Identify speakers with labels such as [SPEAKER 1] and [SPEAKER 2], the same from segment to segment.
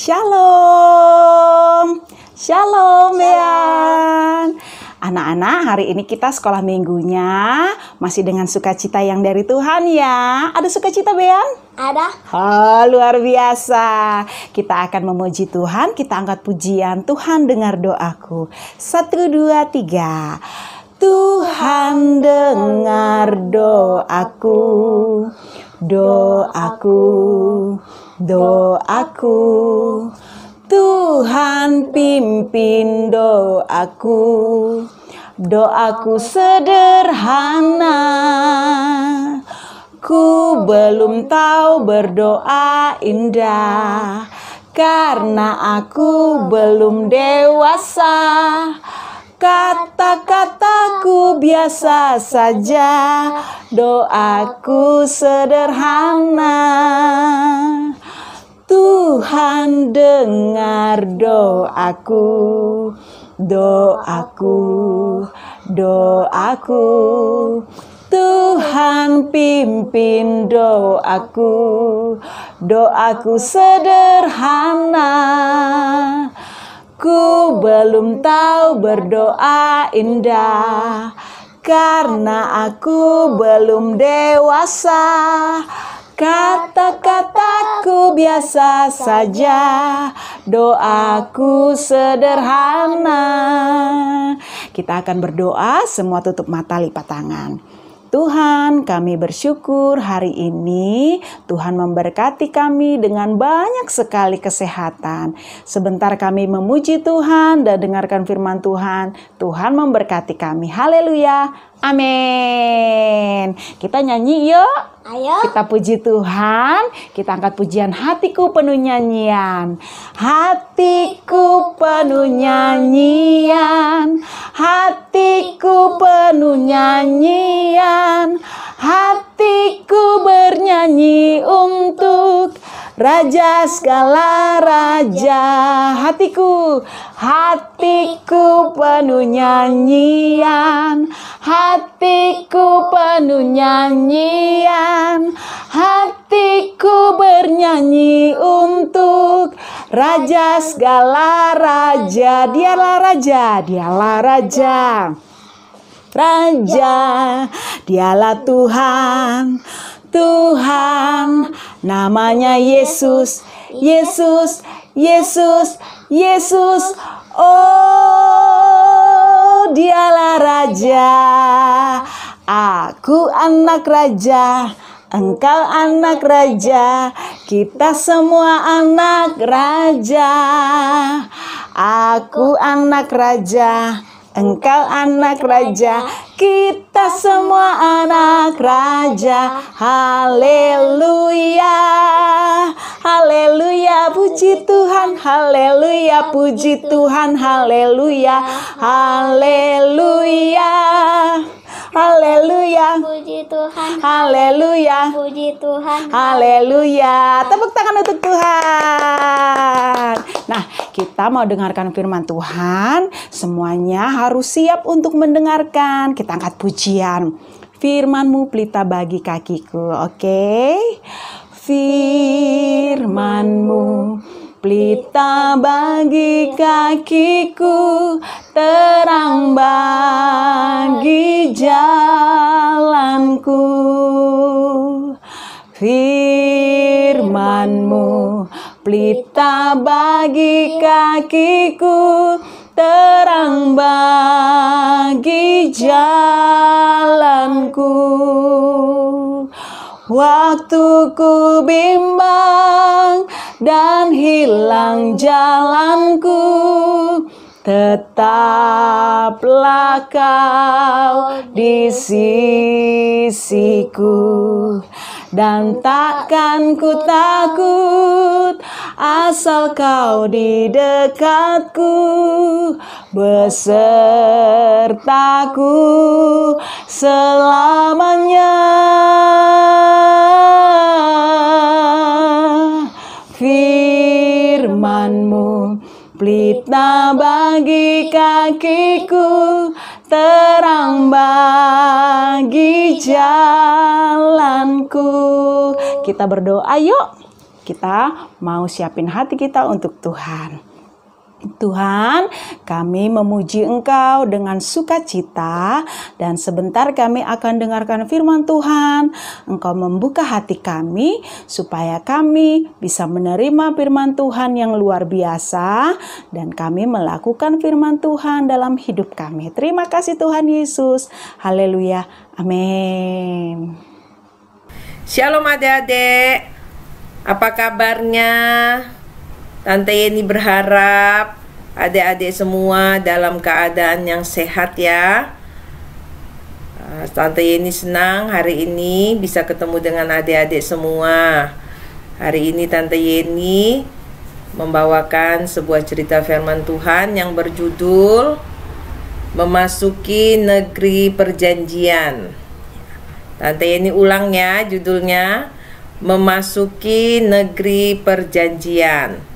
[SPEAKER 1] Shalom, Shalom Bean. Anak-anak, hari ini kita sekolah minggunya masih dengan sukacita yang dari Tuhan ya. Ada sukacita Bean?
[SPEAKER 2] Ada.
[SPEAKER 1] Oh, luar biasa. Kita akan memuji Tuhan, kita angkat pujian. Tuhan dengar doaku. 1, 2, 3. Tuhan dengar doaku, doaku, doaku. Tuhan pimpin doaku, doaku sederhana. Ku belum tahu berdoa indah, karena aku belum dewasa. Kata-kataku biasa saja, doaku sederhana. Tuhan dengar doaku, doaku, doaku. Tuhan pimpin doaku, doaku sederhana. Ku belum tahu berdoa indah, karena aku belum dewasa. Kata-kataku biasa saja, doaku sederhana. Kita akan berdoa, semua tutup mata, lipat tangan. Tuhan, kami bersyukur hari ini Tuhan memberkati kami dengan banyak sekali kesehatan. Sebentar kami memuji Tuhan dan dengarkan firman Tuhan. Tuhan memberkati kami. Haleluya. Amin. Kita nyanyi yuk.
[SPEAKER 2] Ayo.
[SPEAKER 1] Kita puji Tuhan. Kita angkat pujian hatiku penuh nyanyian. Hatiku penuh nyanyian. Hatiku penuh nyanyian. Hatiku bernyanyi untuk Raja segala raja. Hatiku, hatiku penuh nyanyian. Hatiku penuh nyanyian. Hatiku bernyanyi untuk Raja segala raja. Dialah raja, dialah raja. Raja, dialah Tuhan. Tuhan, namanya Yesus, Yesus, Yesus, Yesus. Oh, dialah Raja. Aku anak Raja, engkau anak Raja, kita semua anak Raja. Aku anak Raja, engkau anak Raja, kita semua anak Raja. Haleluya, haleluya, puji Tuhan. Haleluya, puji Tuhan. Haleluya, haleluya, haleluya,
[SPEAKER 2] Puji Tuhan.
[SPEAKER 1] haleluya,
[SPEAKER 2] Puji Tuhan.
[SPEAKER 1] haleluya. Tepuk tangan untuk Tuhan. Nah, kita mau dengarkan firman Tuhan. Semuanya harus siap untuk mendengarkan. Kita angkat pujian. Firman-Mu pelita bagi kakiku. Oke? Firman-Mu pelita bagi kakiku, terang bagi jalanku. Firman-Mu pelita bagi kakiku, terang bagi jalanku. Waktu ku bimbang dan hilang jalanku, tetaplah Kau di sisiku. Dan takkan ku takut asal Kau di dekatku, besertaku selamanya. Firman-Mu pelita bagi kakiku, terang bagi jalanku. Kita berdoa yuk. kita mau siapin hati kita untuk Tuhan. Tuhan, kami memuji Engkau dengan sukacita dan sebentar kami akan dengarkan firman Tuhan. Engkau membuka hati kami supaya kami bisa menerima firman Tuhan yang luar biasa dan kami melakukan firman Tuhan dalam hidup kami. Terima kasih Tuhan Yesus. Haleluya. Amin.
[SPEAKER 3] Shalom adik-adik. Apa kabarnya? Tante Yeni berharap adik-adik semua dalam keadaan yang sehat ya. Tante Yeni senang hari ini bisa ketemu dengan adik-adik semua. Hari ini Tante Yeni membawakan sebuah cerita firman Tuhan yang berjudul Memasuki Negeri Perjanjian. Tante Yeni ulang ya judulnya, Memasuki Negeri Perjanjian.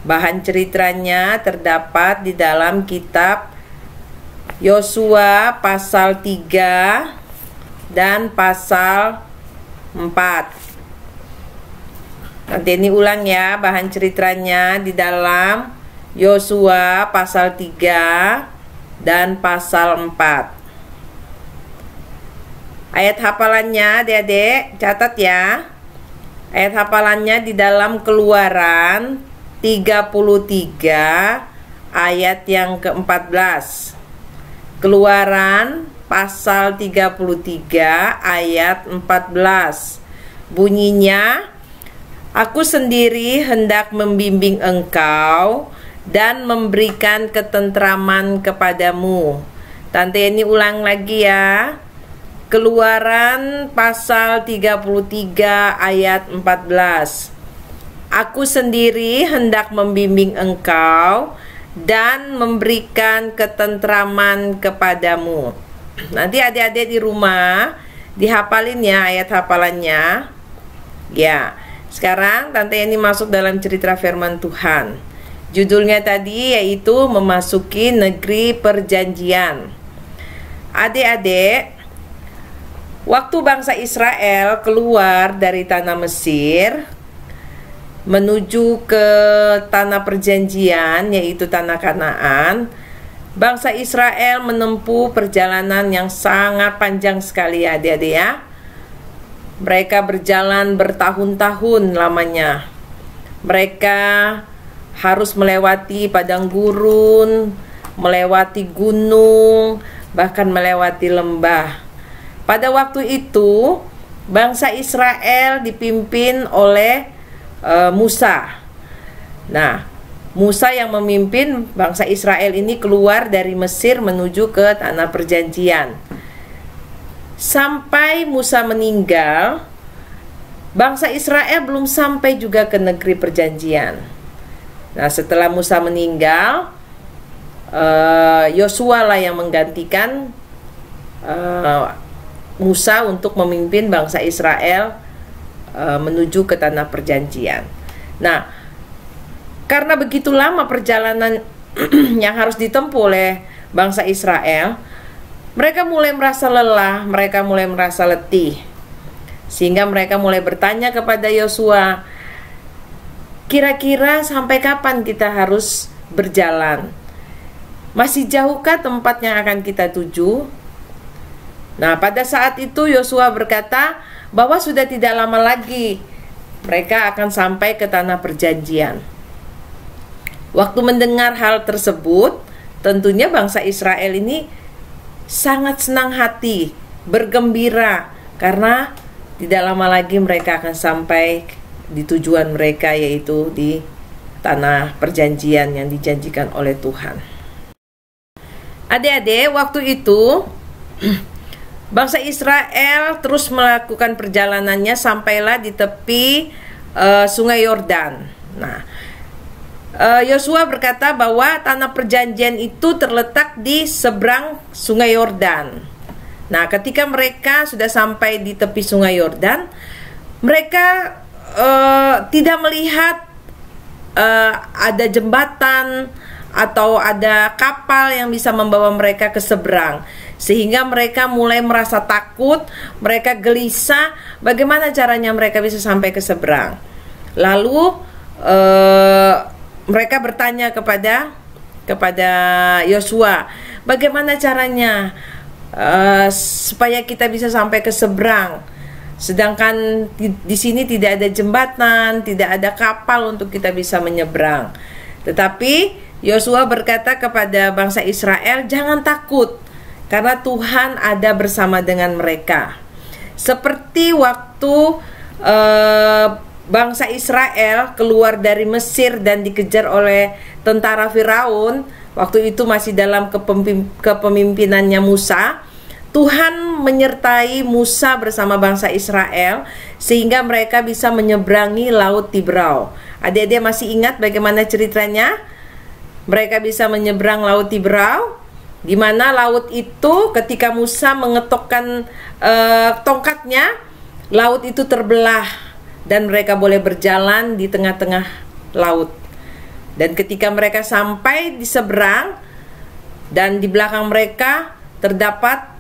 [SPEAKER 3] Bahan ceritanya terdapat di dalam kitab Yosua pasal 3 dan pasal 4. Nanti ini ulang ya, bahan ceritanya di dalam Yosua pasal 3 dan pasal 4. Ayat hafalannya adik-adik catat ya. Ayat hafalannya di dalam Keluaran 33 ayat yang ke-14. Keluaran pasal 33 ayat 14. Bunyinya, Aku sendiri hendak membimbing engkau dan memberikan ketentraman kepadamu. Tante ini ulang lagi ya. Keluaran pasal 33 ayat 14. Aku sendiri hendak membimbing engkau dan memberikan ketentraman kepadamu. Nanti adik-adik di rumah dihafalin ya ayat hafalannya. Ya, sekarang Tante ini masuk dalam cerita firman Tuhan. Judulnya tadi yaitu Memasuki Negeri Perjanjian. Adik-adik, waktu bangsa Israel keluar dari tanah Mesir menuju ke tanah perjanjian, yaitu tanah Kanaan, bangsa Israel menempuh perjalanan yang sangat panjang sekali adik-adik ya. Mereka berjalan bertahun-tahun lamanya. Mereka harus melewati padang gurun, melewati gunung, bahkan melewati lembah. Pada waktu itu, bangsa Israel dipimpin oleh Musa. Nah, Musa yang memimpin bangsa Israel ini keluar dari Mesir menuju ke tanah perjanjian. Sampai Musa meninggal, bangsa Israel belum sampai juga ke negeri perjanjian. Nah, setelah Musa meninggal, Yosua lah yang menggantikan Musa untuk memimpin bangsa Israel menuju ke tanah perjanjian. Nah, karena begitu lama perjalanan yang harus ditempuh oleh bangsa Israel, mereka mulai merasa lelah, mereka mulai merasa letih. Sehingga mereka mulai bertanya kepada Yosua, kira-kira sampai kapan kita harus berjalan? Masih jauhkah tempat yang akan kita tuju? Nah, pada saat itu Yosua berkata bahwa sudah tidak lama lagi mereka akan sampai ke tanah perjanjian. Waktu mendengar hal tersebut, tentunya bangsa Israel ini sangat senang hati, bergembira, karena tidak lama lagi mereka akan sampai di tujuan mereka, yaitu di tanah perjanjian yang dijanjikan oleh Tuhan. Adik-adik, waktu itu bangsa Israel terus melakukan perjalanannya sampailah di tepi Sungai Yordan. Nah, Yosua berkata bahwa tanah perjanjian itu terletak di seberang Sungai Yordan. Nah, ketika mereka sudah sampai di tepi Sungai Yordan, mereka tidak melihat ada jembatan atau ada kapal yang bisa membawa mereka ke seberang. Sehingga mereka mulai merasa takut, mereka gelisah, bagaimana caranya mereka bisa sampai ke seberang. Lalu mereka bertanya kepada Yosua, bagaimana caranya supaya kita bisa sampai ke seberang, sedangkan di sini tidak ada jembatan, tidak ada kapal untuk kita bisa menyeberang. Tetapi Yosua berkata kepada bangsa Israel, jangan takut, karena Tuhan ada bersama dengan mereka. Seperti waktu bangsa Israel keluar dari Mesir dan dikejar oleh tentara Firaun, waktu itu masih dalam kepemimpinannya Musa. Tuhan menyertai Musa bersama bangsa Israel sehingga mereka bisa menyeberangi Laut Tiberau. Adik-adik masih ingat bagaimana ceritanya? Mereka bisa menyeberang Laut Tiberau, di mana laut itu ketika Musa mengetokkan tongkatnya, laut itu terbelah dan mereka boleh berjalan di tengah-tengah laut. Dan ketika mereka sampai di seberang dan di belakang mereka terdapat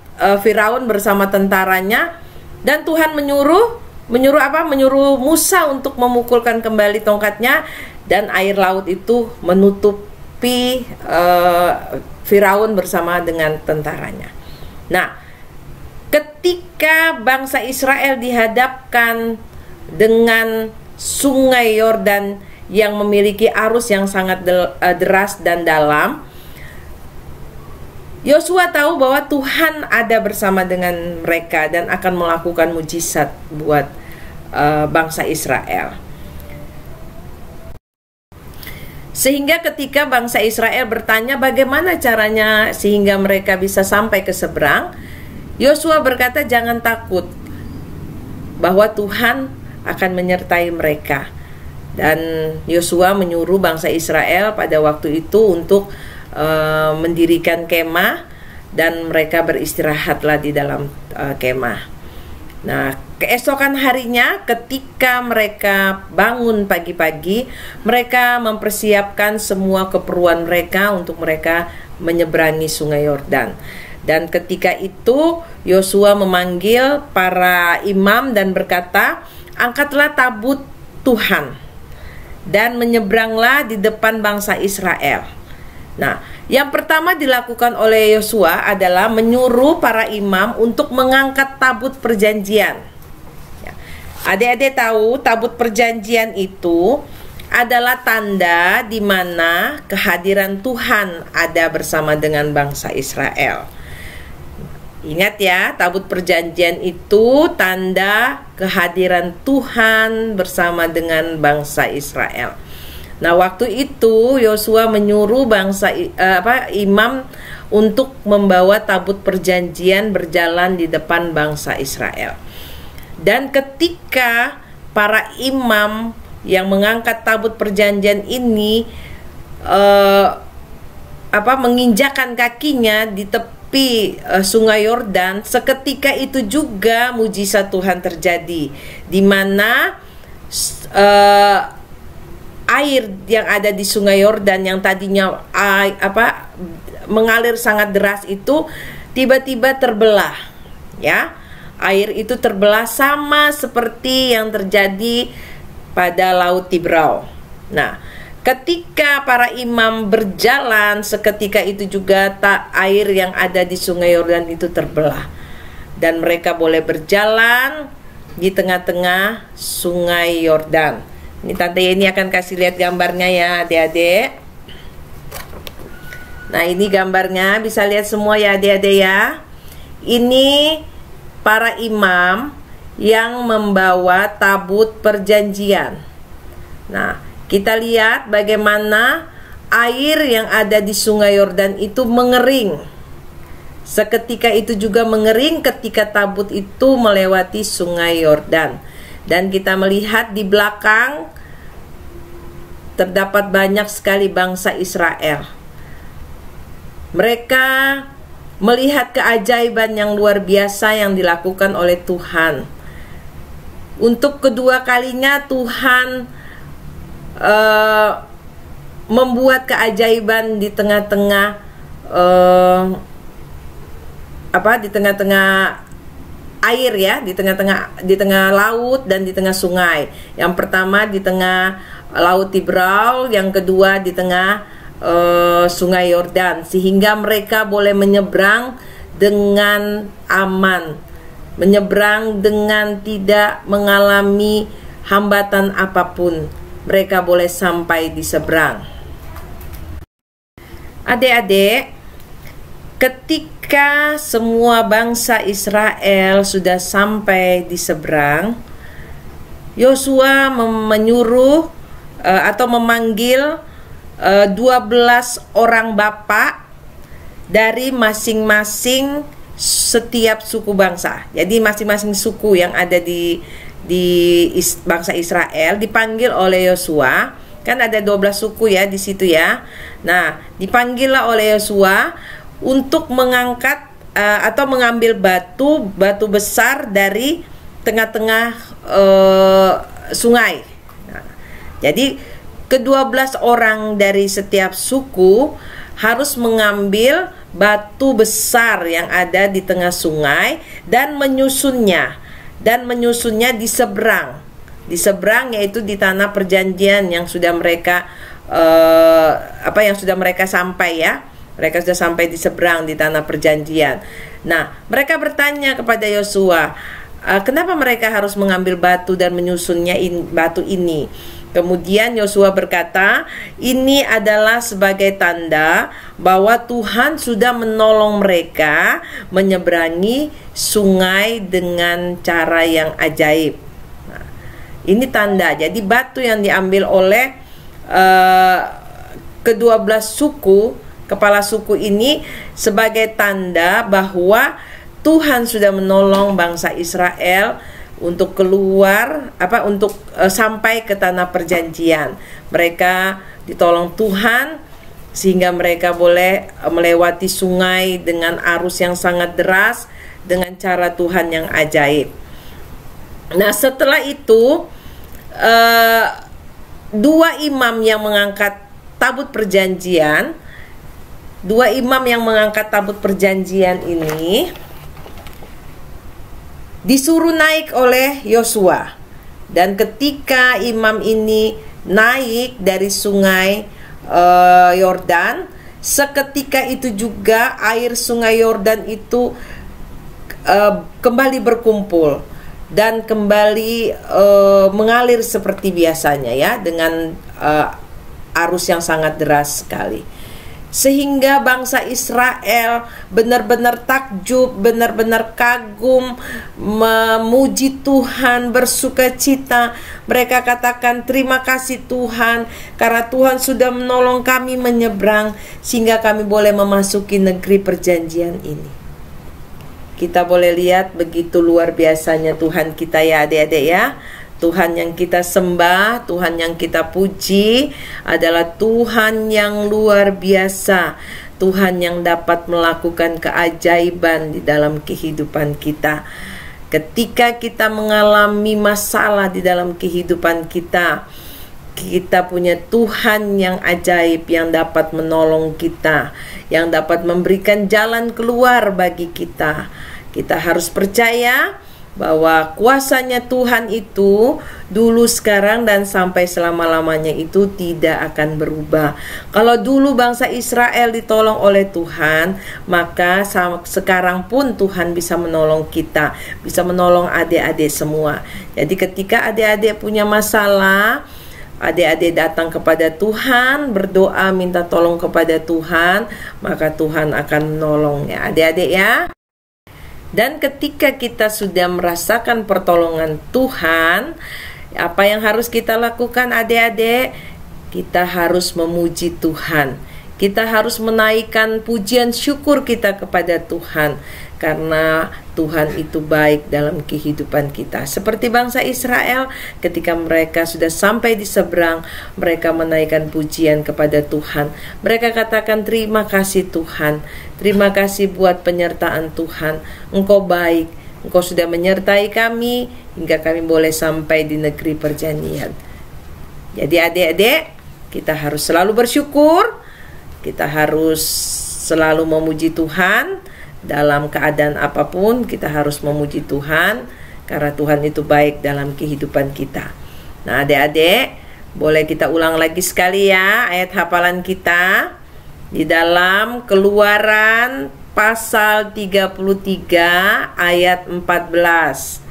[SPEAKER 3] Firaun bersama tentaranya, dan Tuhan menyuruh Musa untuk memukulkan kembali tongkatnya, dan air laut itu menutupi Firaun bersama dengan tentaranya. Nah, ketika bangsa Israel dihadapkan dengan sungai Yordan yang memiliki arus yang sangat deras dan dalam, Yosua tahu bahwa Tuhan ada bersama dengan mereka dan akan melakukan mujizat buat bangsa Israel. Sehingga ketika bangsa Israel bertanya bagaimana caranya sehingga mereka bisa sampai ke seberang, Yosua berkata, jangan takut, bahwa Tuhan akan menyertai mereka. Dan Yosua menyuruh bangsa Israel pada waktu itu untuk mendirikan kemah, dan mereka beristirahatlah di dalam kemah. Nah, keesokan harinya ketika mereka bangun pagi-pagi, mereka mempersiapkan semua keperluan mereka untuk mereka menyeberangi sungai Yordan. Dan ketika itu Yosua memanggil para imam dan berkata, angkatlah tabut Tuhan dan menyeberanglah di depan bangsa Israel. Nah, yang pertama dilakukan oleh Yosua adalah menyuruh para imam untuk mengangkat tabut perjanjian. Adik-adik tahu tabut perjanjian itu adalah tanda di mana kehadiran Tuhan ada bersama dengan bangsa Israel. Ingat ya, tabut perjanjian itu tanda kehadiran Tuhan bersama dengan bangsa Israel. Nah, waktu itu Yosua menyuruh imam untuk membawa tabut perjanjian berjalan di depan bangsa Israel. Dan ketika para imam yang mengangkat tabut perjanjian ini menginjakkan kakinya di tepi sungai Yordan, seketika itu juga mujizat Tuhan terjadi, di mana air yang ada di sungai Yordan yang tadinya mengalir sangat deras itu tiba-tiba terbelah, ya. Air itu terbelah sama seperti yang terjadi pada Laut Tiberau. Nah, ketika para imam berjalan, seketika itu juga air yang ada di sungai Yordan itu terbelah, dan mereka boleh berjalan di tengah-tengah sungai Yordan. Ini Tante Yeni akan kasih lihat gambarnya ya adik-adik. Nah, ini gambarnya, bisa lihat semua ya adik-adik ya. Ini para imam yang membawa tabut perjanjian. Nah, kita lihat bagaimana air yang ada di sungai Yordan itu mengering. Seketika itu juga mengering ketika tabut itu melewati sungai Yordan. Dan kita melihat di belakang terdapat banyak sekali bangsa Israel. Mereka melihat keajaiban yang luar biasa yang dilakukan oleh Tuhan. Untuk kedua kalinya Tuhan membuat keajaiban di tengah-tengah air ya, di tengah laut dan di tengah sungai. Yang pertama di tengah Laut Tibrau, yang kedua di tengah Sungai Yordan, sehingga mereka boleh menyeberang dengan aman, menyeberang dengan tidak mengalami hambatan apapun. Mereka boleh sampai di seberang. Adik-adik, ketika semua bangsa Israel sudah sampai di seberang, Yosua menyuruh atau memanggil 12 orang bapak dari masing-masing setiap suku bangsa. Jadi masing-masing suku yang ada di bangsa Israel dipanggil oleh Yosua. Kan ada 12 suku ya di situ ya. Nah, dipanggillah oleh Yosua untuk mengangkat atau mengambil batu besar dari tengah-tengah sungai. Nah, jadi ke-12 orang dari setiap suku harus mengambil batu besar yang ada di tengah sungai dan menyusunnya di seberang. Di seberang yaitu di tanah perjanjian yang sudah mereka sampai ya. Mereka sudah sampai di seberang di tanah perjanjian. Nah, mereka bertanya kepada Yosua, kenapa mereka harus mengambil batu dan menyusunnya batu ini? Kemudian Yosua berkata, ini adalah sebagai tanda bahwa Tuhan sudah menolong mereka menyeberangi sungai dengan cara yang ajaib. Nah, ini tanda. Jadi batu yang diambil oleh ke-12 suku, kepala suku ini sebagai tanda bahwa Tuhan sudah menolong bangsa Israel untuk keluar sampai ke tanah perjanjian. Mereka ditolong Tuhan sehingga mereka boleh melewati sungai dengan arus yang sangat deras dengan cara Tuhan yang ajaib. Nah, setelah itu 2 imam yang mengangkat tabut perjanjian, 2 imam yang mengangkat tabut perjanjian ini disuruh naik oleh Yosua. Dan ketika imam ini naik dari sungai Yordan, seketika itu juga air sungai Yordan itu kembali berkumpul dan kembali mengalir seperti biasanya ya, dengan arus yang sangat deras sekali. Sehingga bangsa Israel benar-benar takjub, benar-benar kagum, memuji Tuhan, bersuka cita. Mereka katakan, terima kasih Tuhan, karena Tuhan sudah menolong kami menyeberang, sehingga kami boleh memasuki negeri perjanjian ini. Kita boleh lihat begitu luar biasanya Tuhan kita ya adik-adik ya. Tuhan yang kita sembah, Tuhan yang kita puji adalah Tuhan yang luar biasa. Tuhan yang dapat melakukan keajaiban di dalam kehidupan kita. Ketika kita mengalami masalah di dalam kehidupan kita, kita punya Tuhan yang ajaib yang dapat menolong kita, yang dapat memberikan jalan keluar bagi kita. Kita harus percaya bahwa kuasanya Tuhan itu dulu, sekarang, dan sampai selama-lamanya itu tidak akan berubah. Kalau dulu bangsa Israel ditolong oleh Tuhan, maka sekarang pun Tuhan bisa menolong kita, bisa menolong adik-adik semua. Jadi ketika adik-adik punya masalah, adik-adik datang kepada Tuhan, berdoa minta tolong kepada Tuhan, maka Tuhan akan menolongnya adik-adik ya. Dan ketika kita sudah merasakan pertolongan Tuhan, apa yang harus kita lakukan adik-adik? Kita harus memuji Tuhan. Kita harus menaikkan pujian syukur kita kepada Tuhan, karena Tuhan itu baik dalam kehidupan kita. Seperti bangsa Israel, ketika mereka sudah sampai di seberang, mereka menaikkan pujian kepada Tuhan. Mereka katakan, terima kasih Tuhan, terima kasih buat penyertaan Tuhan. Engkau baik, Engkau sudah menyertai kami hingga kami boleh sampai di negeri perjanjian. Jadi adik-adik, kita harus selalu bersyukur, kita harus selalu memuji Tuhan, dalam keadaan apapun kita harus memuji Tuhan, karena Tuhan itu baik dalam kehidupan kita. Nah, adik-adik, boleh kita ulang lagi sekali ya ayat hafalan kita di dalam Keluaran pasal 33 ayat 14.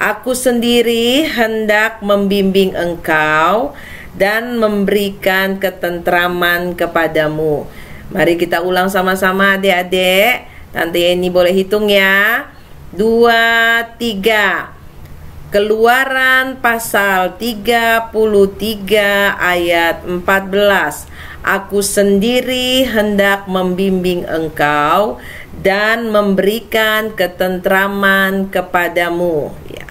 [SPEAKER 3] Aku sendiri hendak membimbing engkau dan memberikan ketentraman kepadamu. Mari kita ulang sama-sama adik-adik. Tante Yeni boleh hitung ya. 2, 3. Keluaran pasal 33 ayat 14. Aku sendiri hendak membimbing engkau dan memberikan ketentraman kepadamu. Ya.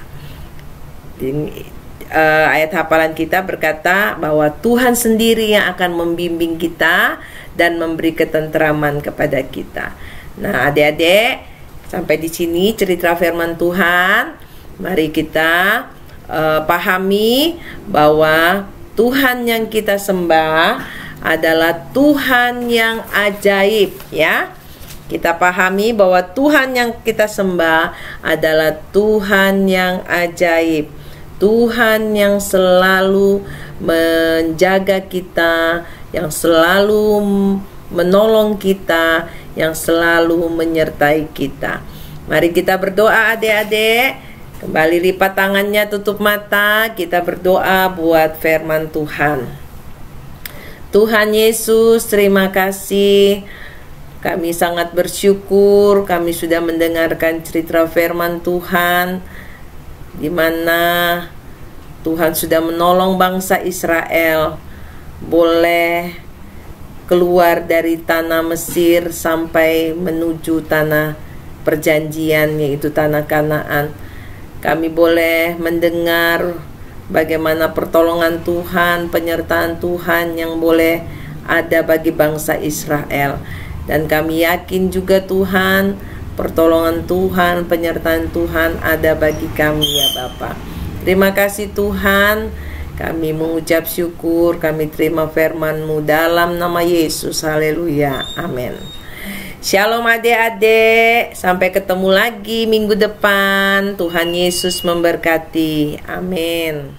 [SPEAKER 3] Ayat hafalan kita berkata bahwa Tuhan sendiri yang akan membimbing kita dan memberi ketentraman kepada kita. Nah, adik-adik, sampai di sini cerita firman Tuhan. Mari kita pahami bahwa Tuhan yang kita sembah adalah Tuhan yang ajaib, ya. Kita pahami bahwa Tuhan yang kita sembah adalah Tuhan yang ajaib. Tuhan yang selalu menjaga kita, yang selalu menolong kita, yang selalu menyertai kita. Mari kita berdoa adik-adik. Kembali lipat tangannya, tutup mata. Kita berdoa buat firman Tuhan. Tuhan Yesus, terima kasih. Kami sangat bersyukur kami sudah mendengarkan cerita firman Tuhan, di mana Tuhan sudah menolong bangsa Israel boleh keluar dari tanah Mesir sampai menuju tanah perjanjian, yaitu tanah Kanaan. Kami boleh mendengar bagaimana pertolongan Tuhan, penyertaan Tuhan yang boleh ada bagi bangsa Israel. Dan kami yakin juga Tuhan, pertolongan Tuhan, penyertaan Tuhan ada bagi kami ya Bapa. Terima kasih Tuhan, kami mengucap syukur, kami terima firman-Mu dalam nama Yesus. Haleluya, amin. Shalom adik-adik, sampai ketemu lagi minggu depan. Tuhan Yesus memberkati, amin.